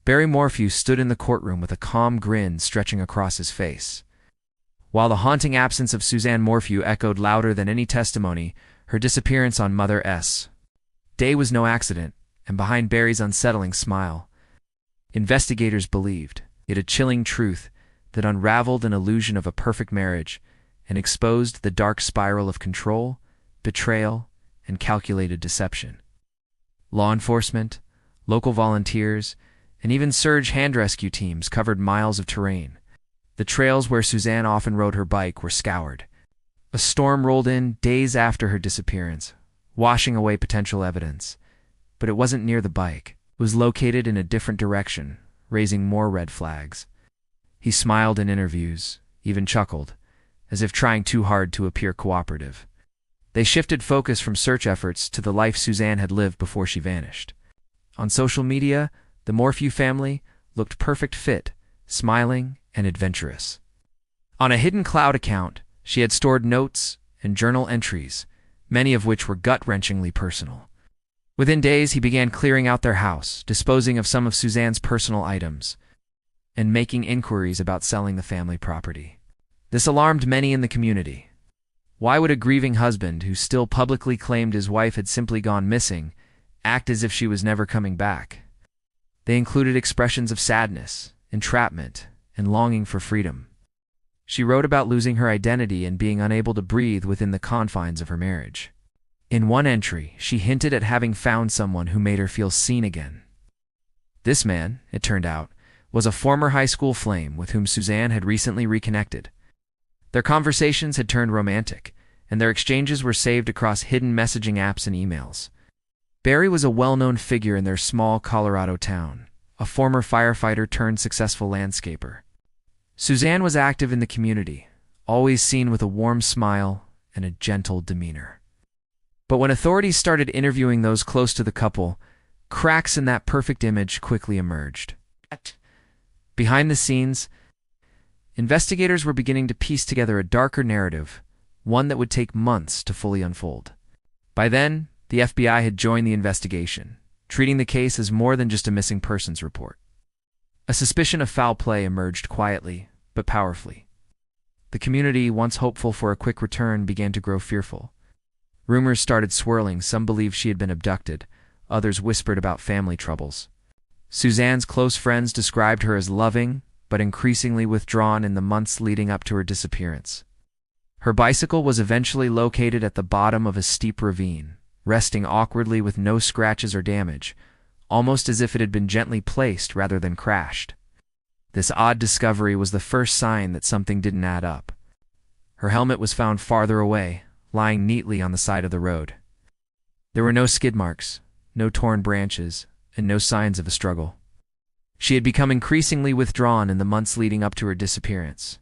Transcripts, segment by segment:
Barry Morphew stood in the courtroom with a calm grin stretching across his face. While the haunting absence of Suzanne Morphew echoed louder than any testimony, her disappearance on Mother S. Day was no accident, and behind Barry's unsettling smile, investigators believed it a chilling truth that unraveled an illusion of a perfect marriage and exposed the dark spiral of control, betrayal, and calculated deception. Law enforcement, local volunteers, and even surge hand rescue teams covered miles of terrain. The trails where Suzanne often rode her bike were scoured. A storm rolled in days after her disappearance, washing away potential evidence. But it wasn't near the bike. It was located in a different direction, raising more red flags. He smiled in interviews, even chuckled, as if trying too hard to appear cooperative. They shifted focus from search efforts to the life Suzanne had lived before she vanished. On social media, the Morphew family looked perfect fit, smiling and adventurous. On a hidden cloud account, she had stored notes and journal entries, many of which were gut-wrenchingly personal. Within days, he began clearing out their house, disposing of some of Suzanne's personal items, and making inquiries about selling the family property. This alarmed many in the community. Why would a grieving husband, who still publicly claimed his wife had simply gone missing, act as if she was never coming back? They included expressions of sadness, entrapment, and longing for freedom. She wrote about losing her identity and being unable to breathe within the confines of her marriage. In one entry, she hinted at having found someone who made her feel seen again. This man, it turned out, was a former high school flame with whom Suzanne had recently reconnected. Their conversations had turned romantic, and their exchanges were saved across hidden messaging apps and emails. Barry was a well-known figure in their small Colorado town, a former firefighter turned successful landscaper. Suzanne was active in the community, always seen with a warm smile and a gentle demeanor. But when authorities started interviewing those close to the couple, cracks in that perfect image quickly emerged. Behind the scenes, investigators were beginning to piece together a darker narrative, one that would take months to fully unfold. By then, the FBI had joined the investigation, treating the case as more than just a missing persons report. A suspicion of foul play emerged quietly, but powerfully. The community, once hopeful for a quick return, began to grow fearful. Rumors started swirling. Some believed she had been abducted. Others whispered about family troubles. Suzanne's close friends described her as loving, but increasingly withdrawn in the months leading up to her disappearance. Her bicycle was eventually located at the bottom of a steep ravine, resting awkwardly with no scratches or damage, almost as if it had been gently placed rather than crashed. This odd discovery was the first sign that something didn't add up. Her helmet was found farther away, lying neatly on the side of the road. There were no skid marks, no torn branches, and no signs of a struggle. She had become increasingly withdrawn in the months leading up to her disappearance.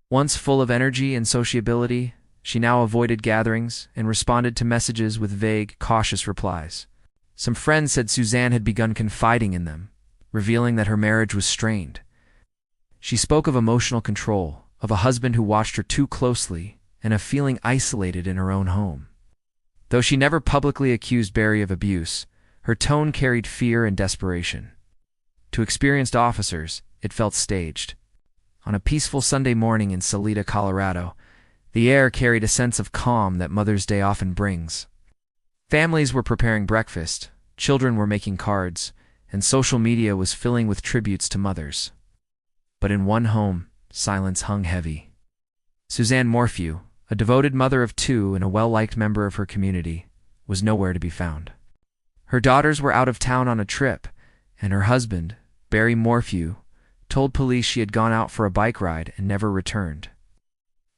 Once full of energy and sociability, she now avoided gatherings and responded to messages with vague, cautious replies. Some friends said Suzanne had begun confiding in them, revealing that her marriage was strained. She spoke of emotional control, of a husband who watched her too closely, and of feeling isolated in her own home. Though she never publicly accused Barry of abuse, her tone carried fear and desperation. To experienced officers, it felt staged. On a peaceful Sunday morning in Salida, Colorado, the air carried a sense of calm that Mother's Day often brings. Families were preparing breakfast, children were making cards, and social media was filling with tributes to mothers. But in one home, silence hung heavy. Suzanne Morphew, a devoted mother of two and a well-liked member of her community, was nowhere to be found. Her daughters were out of town on a trip, and her husband, Barry Morphew, told police she had gone out for a bike ride and never returned.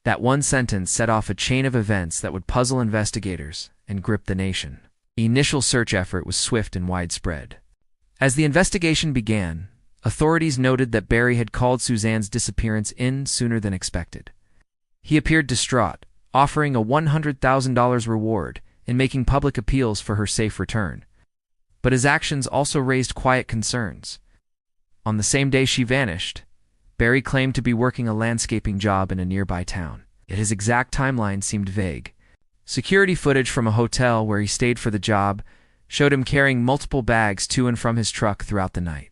That one sentence set off a chain of events that would puzzle investigators and grip the nation. The initial search effort was swift and widespread. As the investigation began, authorities noted that Barry had called Suzanne's disappearance in sooner than expected. He appeared distraught, offering a $100,000 reward and making public appeals for her safe return. But his actions also raised quiet concerns. On the same day she vanished, Barry claimed to be working a landscaping job in a nearby town, yet his exact timeline seemed vague. Security footage from a hotel where he stayed for the job showed him carrying multiple bags to and from his truck throughout the night.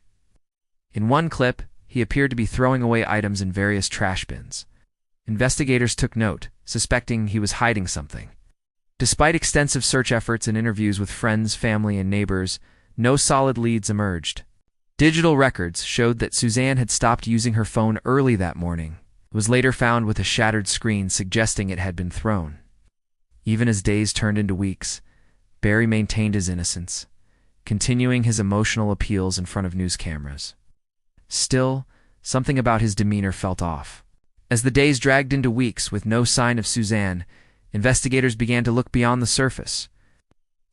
In one clip, he appeared to be throwing away items in various trash bins. Investigators took note, suspecting he was hiding something. Despite extensive search efforts and interviews with friends, family, and neighbors, no solid leads emerged. Digital records showed that Suzanne had stopped using her phone early that morning. It was later found with a shattered screen, suggesting it had been thrown. Even as days turned into weeks, Barry maintained his innocence, continuing his emotional appeals in front of news cameras. Still, something about his demeanor felt off. As the days dragged into weeks with no sign of Suzanne, investigators began to look beyond the surface.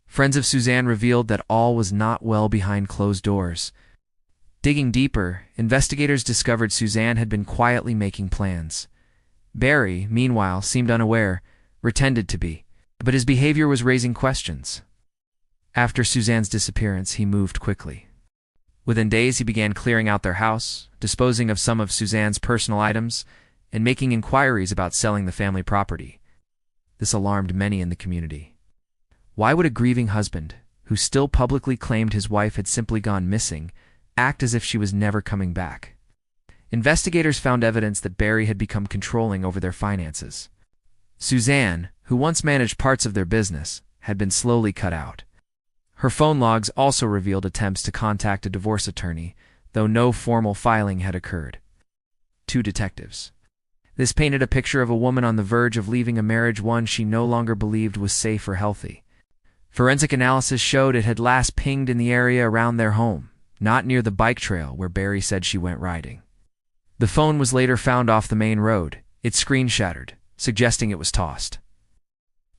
Friends of Suzanne revealed that all was not well behind closed doors. Digging deeper, investigators discovered Suzanne had been quietly making plans. Barry, meanwhile, seemed unaware, pretended to be, but his behavior was raising questions. After Suzanne's disappearance, he moved quickly. Within days, he began clearing out their house, disposing of some of Suzanne's personal items, and making inquiries about selling the family property. This alarmed many in the community. Why would a grieving husband, who still publicly claimed his wife had simply gone missing, act as if she was never coming back? Investigators found evidence that Barry had become controlling over their finances. Suzanne, who once managed parts of their business, had been slowly cut out. Her phone logs also revealed attempts to contact a divorce attorney, though no formal filing had occurred. 2 detectives. This painted a picture of a woman on the verge of leaving a marriage, one she no longer believed was safe or healthy. Forensic analysis showed it had last pinged in the area around their home, not near the bike trail where Barry said she went riding. The phone was later found off the main road, its screen shattered, suggesting it was tossed.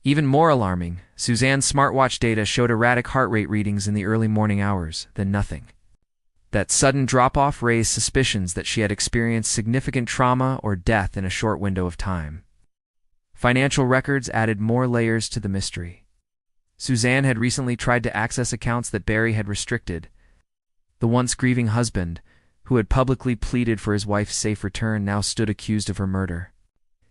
Even more alarming, Suzanne's smartwatch data showed erratic heart rate readings in the early morning hours, then nothing. That sudden drop-off raised suspicions that she had experienced significant trauma or death in a short window of time. Financial records added more layers to the mystery. Suzanne had recently tried to access accounts that Barry had restricted. The once grieving husband, who had publicly pleaded for his wife's safe return, now stood accused of her murder.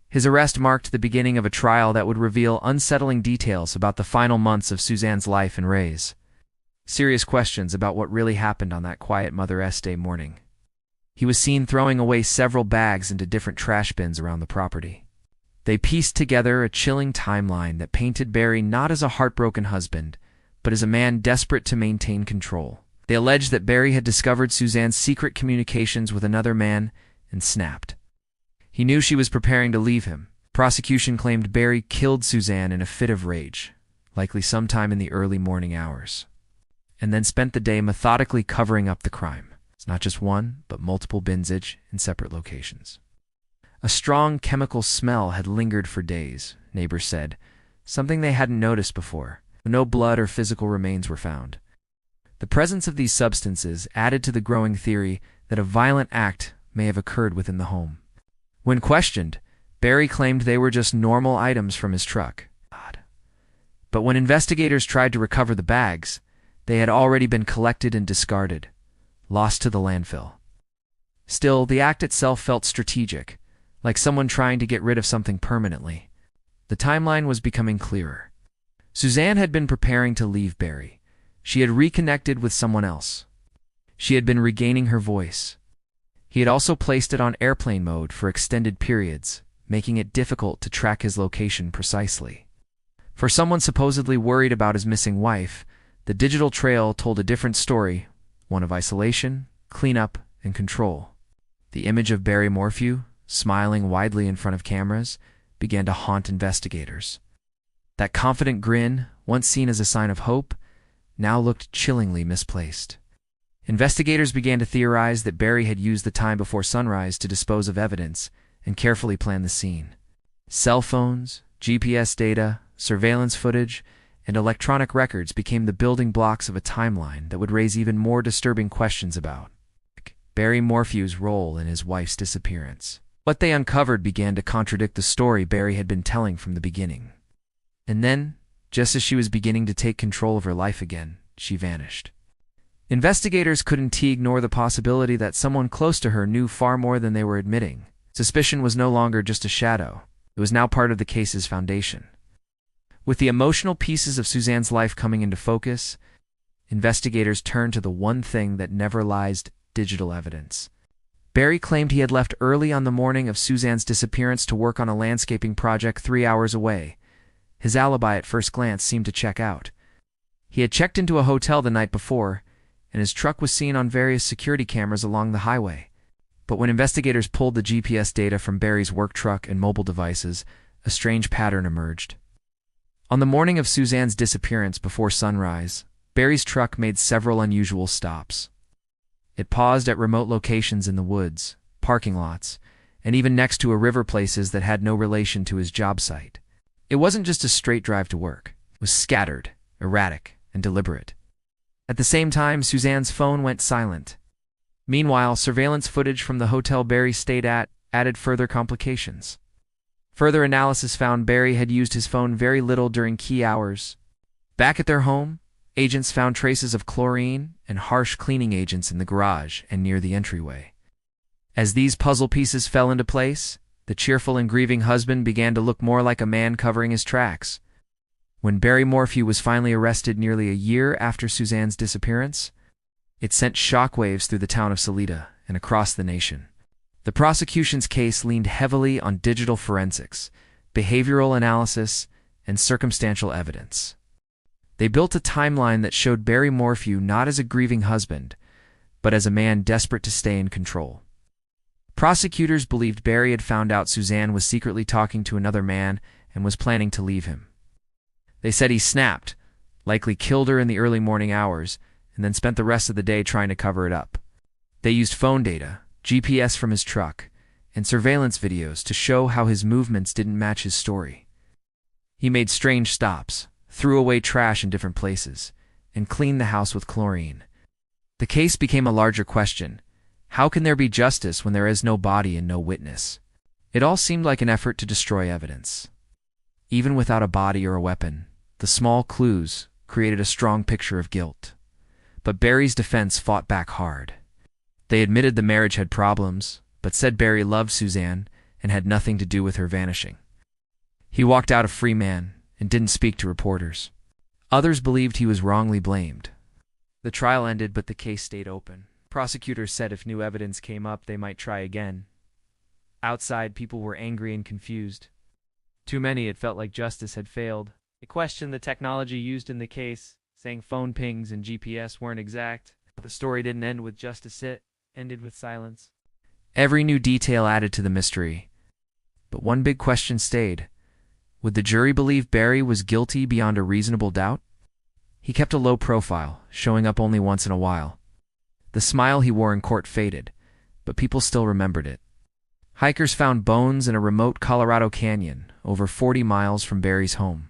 His arrest marked the beginning of a trial that would reveal unsettling details about the final months of Suzanne's life and raise serious questions about what really happened on that quiet Mother's Day morning. He was seen throwing away several bags into different trash bins around the property. They pieced together a chilling timeline that painted Barry not as a heartbroken husband, but as a man desperate to maintain control. They alleged that Barry had discovered Suzanne's secret communications with another man and snapped. He knew she was preparing to leave him. Prosecution claimed Barry killed Suzanne in a fit of rage, likely sometime in the early morning hours, and then spent the day methodically covering up the crime. It's not just one, but multiple bins in separate locations. A strong chemical smell had lingered for days, neighbors said, something they hadn't noticed before. No blood or physical remains were found. The presence of these substances added to the growing theory that a violent act may have occurred within the home. When questioned, Barry claimed they were just normal items from his truck. But when investigators tried to recover the bags, they had already been collected and discarded, lost to the landfill. Still, the act itself felt strategic, like someone trying to get rid of something permanently. The timeline was becoming clearer. Suzanne had been preparing to leave Barry. She had reconnected with someone else. She had been regaining her voice. He had also placed it on airplane mode for extended periods, making it difficult to track his location precisely. For someone supposedly worried about his missing wife, the digital trail told a different story, one of isolation, cleanup, and control. The image of Barry Morphew, smiling widely in front of cameras, began to haunt investigators. That confident grin, once seen as a sign of hope, now looked chillingly misplaced. Investigators began to theorize that Barry had used the time before sunrise to dispose of evidence and carefully plan the scene. Cell phones, GPS data, surveillance footage, and electronic records became the building blocks of a timeline that would raise even more disturbing questions about Barry Morphew's role in his wife's disappearance. What they uncovered began to contradict the story Barry had been telling from the beginning. And then, just as she was beginning to take control of her life again, she vanished. Investigators couldn't ignore the possibility that someone close to her knew far more than they were admitting. Suspicion was no longer just a shadow. It was now part of the case's foundation. With the emotional pieces of Suzanne's life coming into focus, investigators turned to the one thing that never lies digital evidence. Barry claimed he had left early on the morning of Suzanne's disappearance to work on a landscaping project 3 hours away. His alibi at first glance seemed to check out. He had checked into a hotel the night before, and his truck was seen on various security cameras along the highway. But when investigators pulled the GPS data from Barry's work truck and mobile devices, a strange pattern emerged. On the morning of Suzanne's disappearance before sunrise, Barry's truck made several unusual stops. It paused at remote locations in the woods, parking lots, and even next to a river, places that had no relation to his job site. It wasn't just a straight drive to work. It was scattered, erratic, and deliberate. At the same time, Suzanne's phone went silent. Meanwhile, surveillance footage from the hotel Barry stayed at added further complications. Further analysis found Barry had used his phone very little during key hours. Back at their home, agents found traces of chlorine and harsh cleaning agents in the garage and near the entryway. As these puzzle pieces fell into place, the cheerful and grieving husband began to look more like a man covering his tracks. When Barry Morphew was finally arrested nearly a year after Suzanne's disappearance, it sent shockwaves through the town of Salida and across the nation. The prosecution's case leaned heavily on digital forensics, behavioral analysis, and circumstantial evidence. They built a timeline that showed Barry Morphew not as a grieving husband, but as a man desperate to stay in control. Prosecutors believed Barry had found out Suzanne was secretly talking to another man and was planning to leave him. They said he snapped, likely killed her in the early morning hours, and then spent the rest of the day trying to cover it up. They used phone data, GPS from his truck, and surveillance videos to show how his movements didn't match his story. He made strange stops, threw away trash in different places, and cleaned the house with chlorine. The case became a larger question. How can there be justice when there is no body and no witness? It all seemed like an effort to destroy evidence. Even without a body or a weapon, the small clues created a strong picture of guilt. But Barry's defense fought back hard. They admitted the marriage had problems, but said Barry loved Suzanne and had nothing to do with her vanishing. He walked out a free man and didn't speak to reporters. Others believed he was wrongly blamed. The trial ended, but the case stayed open. Prosecutors said if new evidence came up, they might try again. Outside, people were angry and confused. Too many, it felt like justice had failed. They questioned the technology used in the case, saying phone pings and GPS weren't exact. The story didn't end with justice, it ended with silence. Every new detail added to the mystery. But one big question stayed. Would the jury believe Barry was guilty beyond a reasonable doubt? He kept a low profile, showing up only once in a while. The smile he wore in court faded, but people still remembered it. Hikers found bones in a remote Colorado canyon, over 40 miles from Barry's home.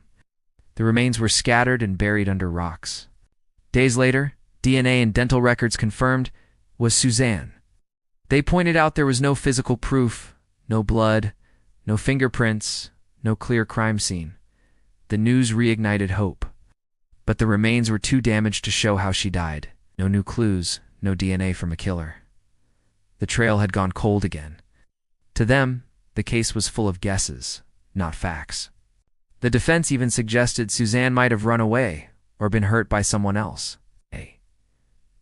The remains were scattered and buried under rocks. Days later, DNA and dental records confirmed was Suzanne. They pointed out there was no physical proof, no blood, no fingerprints, no clear crime scene. The news reignited hope. But the remains were too damaged to show how she died. No new clues, no DNA from a killer. The trail had gone cold again. To them, the case was full of guesses, not facts. The defense even suggested Suzanne might have run away or been hurt by someone else.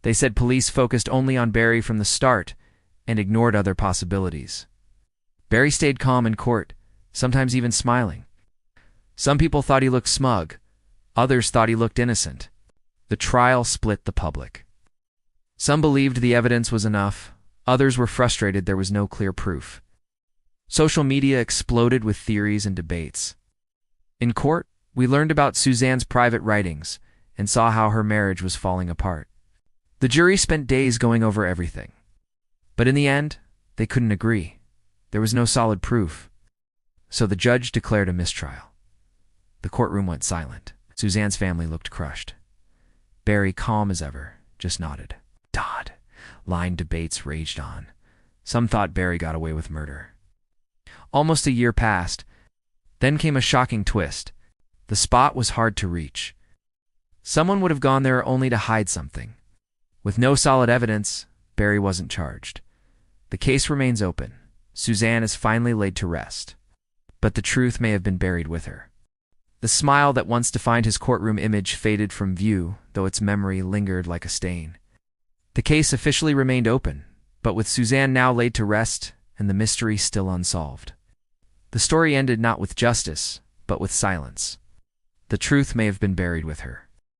They said police focused only on Barry from the start and ignored other possibilities. Barry stayed calm in court, sometimes even smiling. Some people thought he looked smug. Others thought he looked innocent. The trial split the public. Some believed the evidence was enough. Others were frustrated there was no clear proof. Social media exploded with theories and debates. In court, we learned about Suzanne's private writings and saw how her marriage was falling apart. The jury spent days going over everything. But in the end, they couldn't agree. There was no solid proof. So the judge declared a mistrial. The courtroom went silent. Suzanne's family looked crushed. Barry, calm as ever, just nodded. Dodd. Line debates raged on. Some thought Barry got away with murder. Almost a year passed. Then came a shocking twist. The spot was hard to reach. Someone would have gone there only to hide something. With no solid evidence, Barry wasn't charged. The case remains open. Suzanne is finally laid to rest. But the truth may have been buried with her. The smile that once defined his courtroom image faded from view, though its memory lingered like a stain. The case officially remained open, but with Suzanne now laid to rest and the mystery still unsolved. The story ended not with justice, but with silence. The truth may have been buried with her.